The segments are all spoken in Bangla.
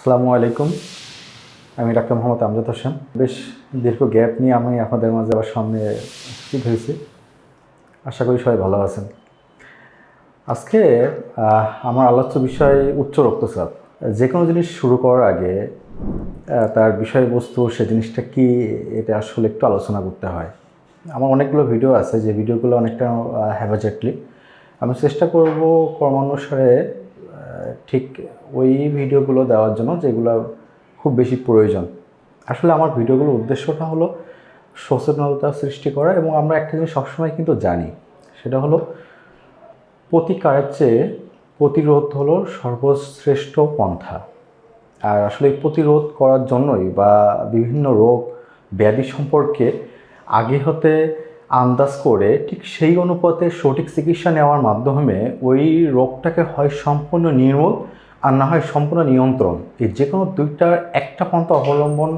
আসসালামু আলাইকুম। আমি ডাক্তার মোহাম্মদ আমজাদ হোসেন। বেশ দীর্ঘ গ্যাপ নিয়ে আমি আপনাদের মাঝে আবার সামনে উপস্থিত হয়েছি। আশা করি সবাই ভালো আছেন। আজকে আমার আলোচ্য বিষয় উচ্চ রক্তচাপ। যে কোনো জিনিস শুরু করার আগে তার বিষয়বস্তু, সে জিনিসটা কি, এটা আসলে একটু আলোচনা করতে হয়। আমার অনেকগুলো ভিডিও আছে, যে ভিডিওগুলো অনেকটা হ্যাভাজেটলি। আমি চেষ্টা করব ক্রমানুসারে ঠিক ওই ভিডিওগুলো দেওয়ার জন্য যেগুলো খুব বেশি প্রয়োজন। আসলে আমার ভিডিওগুলোর উদ্দেশ্যটা হলো সচেতনতা সৃষ্টি করা, এবং আমরা একটা জিনিস সবসময় কিন্তু জানি, সেটা হলো প্রতিকারের চেয়ে প্রতিরোধ হলো সর্বশ্রেষ্ঠ পন্থা। আর আসলে এই প্রতিরোধ করার জন্যই বা বিভিন্ন রোগ ব্যাধি সম্পর্কে আগে হতে আন্দাজ করে ঠিক সেই অনুপাতে সঠিক চিকিৎসা নেওয়ার মাধ্যমে ওই রোগটাকে হয় সম্পূর্ণ নির্মূল আর না হয় সম্পূর্ণ নিয়ন্ত্রণ, এই যে কোনো দুইটার একটা পন্থা অবলম্বন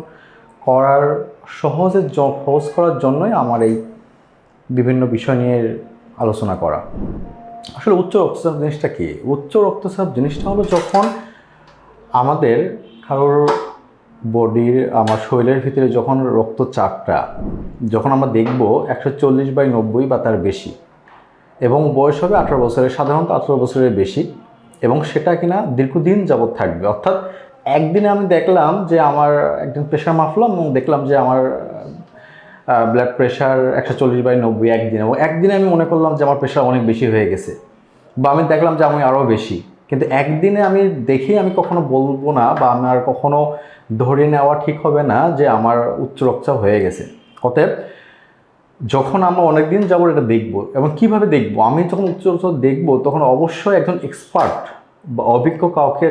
করার সহজ করার জন্যই আমার এই বিভিন্ন বিষয় নিয়ে আলোচনা করা। আসলে উচ্চ রক্তচাপ জিনিসটা কি? উচ্চ রক্তচাপ জিনিসটা হলো যখন আমাদের কারোর আমার শরীরের ভিতরে যখন রক্তচাপটা যখন আমরা দেখব 140/90 বা তার বেশি, এবং বয়স হবে 18 বছরের, সাধারণত 18 বছরের বেশি, এবং সেটা কিনা দীর্ঘদিন যাবৎ থাকবে। অর্থাৎ একদিনে আমি দেখলাম যে আমার একদিন প্রেশার মাপলাম এবং দেখলাম যে আমার ব্লাড প্রেশার 140/90 একদিন, এবং একদিনে আমি মনে করলাম যে আমার প্রেশার অনেক বেশি হয়ে গেছে, বা আমি দেখলাম যে আমি আরও বেশি। কিন্তু একদিনে আমি দেখেই আমি কখনো বলবো না, বা আমার কখনো ধরে নেওয়া ঠিক হবে না যে আমার উচ্চ রক্তচাপ হয়ে গেছে। অতএব যখন আমরা অনেকদিন যাবো এটা দেখব, এবং কিভাবে দেখব, আমি যখন উচ্চ রক্তচাপ দেখব তখন অবশ্যই একজন এক্সপার্ট বা অভিজ্ঞ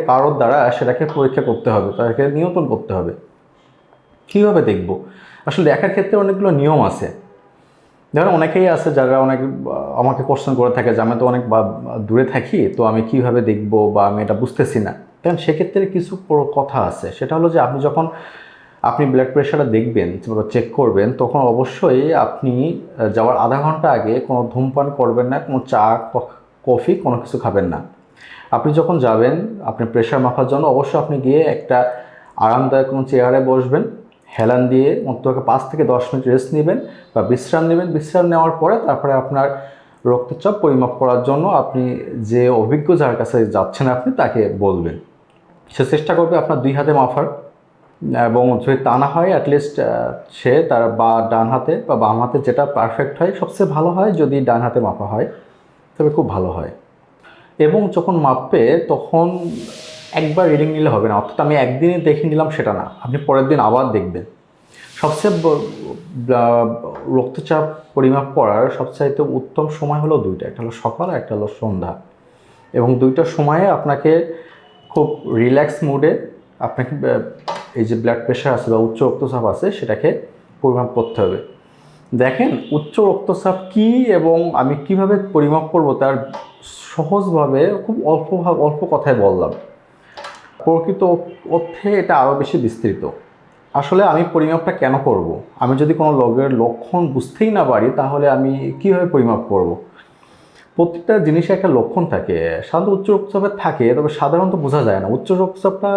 কারোর দ্বারা সেটাকে পরীক্ষা করতে হবে, তাদেরকে নিয়ন্ত্রণ করতে হবে। কীভাবে দেখব? আসলে দেখার ক্ষেত্রে অনেকগুলো নিয়ম আছে। ধরেন অনেকেই আছে যারা আমাকে কোশ্চেন করে থাকে যে আমি তো অনেক দূরে থাকি, তো আমি কিভাবে দেখব, বা আমি এটা বুঝতেছি না। কারণ সেক্ষেত্রে কিছু কথা আছে। সেটা হলো যে আপনি ব্লাড প্রেশারটা দেখবেন, চেক করবেন, তখন অবশ্যই আপনি যাওয়ার আধা ঘন্টা আগে কোনো ধূমপান করবেন না, কোনো চা কফি কোনো কিছু খাবেন না। আপনি যখন যাবেন আপনি প্রেশার মাপার জন্য, অবশ্যই আপনি গিয়ে একটা আরামদায়ক কোনো চেয়ারে বসবেন, হেলান দিয়ে অন্তত 5 থেকে 10 মিনিট রেস্ট নেবেন বা বিশ্রাম নেবেন। বিশ্রাম নেওয়ার পরে তারপরে আপনার রক্তচাপ পরিমাপ করার জন্য আপনি যে অভিজ্ঞ যার কাছে যাচ্ছেন আপনি তাকে বলবেন। সে চেষ্টা করবে আপনার 2 হাতে মাপার, এবং যদি তা না হয় অ্যাটলিস্ট সে তার ডান হাতে বা বাম হাতে, যেটা পারফেক্ট হয়, সবচেয়ে ভালো হয় যদি ডান হাতে মাপা হয়, তবে খুব ভালো হয়। এবং যখন মাপবে তখন একবার রিডিং নিলে হবে না, অর্থাৎ আমি একদিনে দেখে নিলাম সেটা না, আপনি পরের দিন আবার দেখবেন। সবচেয়ে রক্তচাপ পরিমাপ করার সবচাইতে উত্তম সময় হলো দুইটা, একটা হলো সকাল আর একটা হলো সন্ধ্যা। এবং দুইটার সময়ে আপনাকে খুব রিল্যাক্স মুডে আপনাকে এই যে ব্লাড প্রেশার আছে বা উচ্চ রক্তচাপ আছে সেটাকে পরিমাপ করতে হবে। দেখেন উচ্চ রক্তচাপ কি এবং আমি কিভাবে পরিমাপ করব তার সহজভাবে খুব অল্প কথায় বললাম। প্রকৃত অর্থে এটা আরও বেশি বিস্তৃত। আসলে আমি পরিমাপটা কেন করব? আমি যদি কোনো রোগের লক্ষণ বুঝতেই না পারি তাহলে আমি কীভাবে পরিমাপ করব? প্রত্যেকটা জিনিসে একটা লক্ষণ থাকে। সাধারণত উচ্চ রক্তচাপের থাকে, তবে সাধারণত বোঝা যায় না। উচ্চ রক্তচাপটা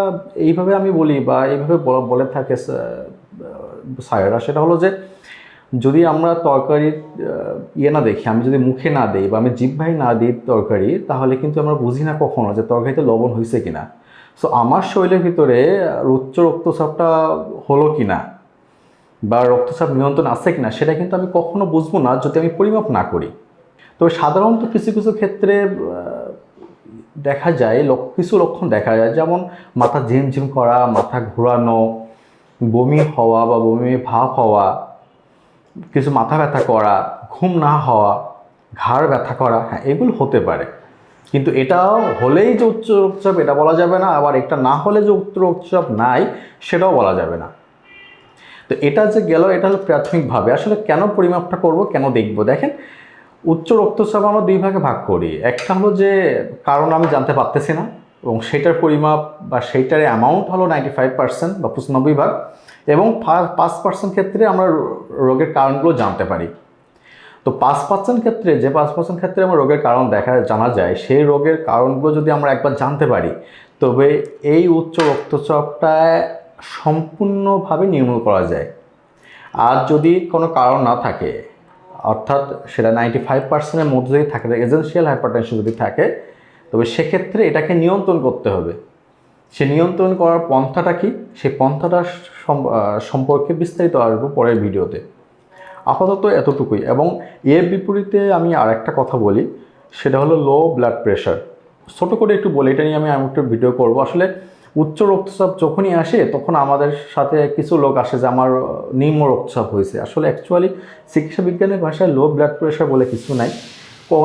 এইভাবে আমি বলি বা এইভাবে বলে থাকে স্যারেরা, সেটা হলো যে যদি আমরা তরকারির না দেখি, আমি যদি মুখে না দিই বা আমি জিহ্বায় না দিই তরকারি, তাহলে কিন্তু আমরা বুঝি না কখনো যে তরকারিতে লবণ হয়েছে কিনা। সো আমার শরীরের ভিতরে উচ্চ রক্তচাপটা হলো কিনা বা রক্তচাপ নিয়ন্ত্রণ আছে কিনা সেটা কিন্তু আমি কখনো বুঝবো না যদি আমি পরিমাপ না করি। তবে সাধারণত কিছু কিছু ক্ষেত্রে দেখা যায়, কিছু লক্ষণ দেখা যায়, যেমন মাথা ঝিমঝিম করা, মাথা ঘোরানো, বমি হওয়া বা বমি ভাব হওয়া, কিছু মাথা ব্যথা করা, ঘুম না হওয়া, ঘাড় ব্যথা করা, হ্যাঁ এগুলো হতে পারে। কিন্তু এটাও হলেই যে উচ্চ রক্তচাপ এটা বলা যাবে না, আবার এটা না হলে যে উচ্চ রক্তচাপ নাই সেটাও বলা যাবে না। তো এটা যে গেল, এটা হলো প্রাথমিকভাবে আসলে কেন পরিমাপটা করব, কেন দেখব। দেখেন উচ্চ রক্তচাপ আমরা 2 ভাগে ভাগ করি। একটা হলো যে কারণ আমি জানতে পারতেছি না, এবং সেটার পরিমাপ বা সেইটার অ্যামাউন্ট হলো 95% বা 95%, এবং 5% ক্ষেত্রে আমরা রোগের কারণগুলো জানতে পারি। তো 5% ক্ষেত্রে যে 5% ক্ষেত্রে আমার রোগের কারণ জানা যায়, সেই রোগের কারণগুলো যদি আমরা একবার জানতে পারি, তবে এই উচ্চ রক্তচাপটা সম্পূর্ণভাবে নির্মূল করা যায়। আর যদি কোনো কারণ না থাকে, অর্থাৎ সেটা 95%-এর মধ্যে যদি থাকে, এসেনশিয়াল হাইপারটেনশন যদি থাকে, তবে সেক্ষেত্রে এটাকে নিয়ন্ত্রণ করতে হবে। সে নিয়ন্ত্রণ করার পন্থাটা কি, সেই পন্থাটা সম্পর্কে বিস্তারিত আসবো পরের ভিডিওতে। আপাতত এতটুকুই। এবং এর বিপরীতে আমি আরেকটা কথা বলি, সেটা হলো লো ব্লাড প্রেশার। ছোটো করে একটু বলি, এটা নিয়ে আমি একটু ভিডিও করব। আসলে উচ্চ রক্তচাপ যখনই আসে তখন আমাদের সাথে কিছু লোক আসে যে আমার নিম্ন রক্তচাপ হয়েছে। আসলে অ্যাকচুয়ালি চিকিৎসা বিজ্ঞানের ভাষায় লো ব্লাড প্রেশার বলে কিছু নাই।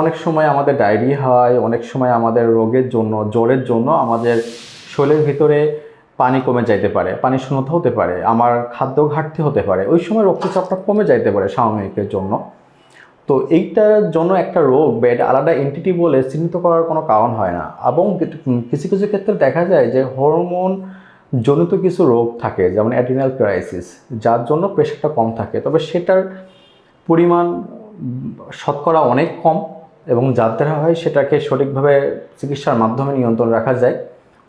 অনেক সময় আমাদের ডায়রিয়া হয়, অনেক সময় আমাদের রোগের জন্য, জ্বরের জন্য আমাদের শরীরের ভিতরে পানি কমে যাইতে পারে, পানি শূন্যতা হতে পারে, আমার খাদ্য ঘাটতি হতে পারে, ওই সময় রক্তচাপটা কমে যাইতে পারে সাময়িকের জন্য। তো এইটার জন্য একটা রোগ বা এটা আলাদা এন্টিটি বলে চিহ্নিত করার কোনো কারণ হয় না। এবং কিছু কিছু ক্ষেত্রে দেখা যায় যে হরমোন জনিত কিছু রোগ থাকে, যেমন অ্যাড্রিনাল ক্রাইসিস, যার জন্য প্রেশারটা কম থাকে, তবে সেটার পরিমাণ শতকরা অনেক কম, এবং যার দ্বারা হয় সেটাকে সঠিকভাবে চিকিৎসার মাধ্যমে নিয়ন্ত্রণ রাখা যায়,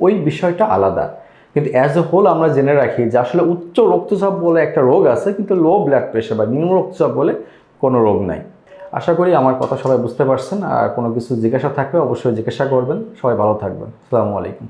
ওই বিষয়টা আলাদা। কিন্তু অ্যাজ এ হোল আমরা জেনে রাখি যে আসলে উচ্চ রক্তচাপ বলে একটা রোগ আছে, কিন্তু লো ব্লাড প্রেশার বা নিম্ন রক্তচাপ বলে কোনো রোগ নাই। আশা করি আমার কথা সবাই বুঝতে পারছেন। আর কোনো কিছু জিজ্ঞাসা থাকলে অবশ্যই জিজ্ঞাসা করবেন। সবাই ভালো থাকবেন। আসসালামু আলাইকুম।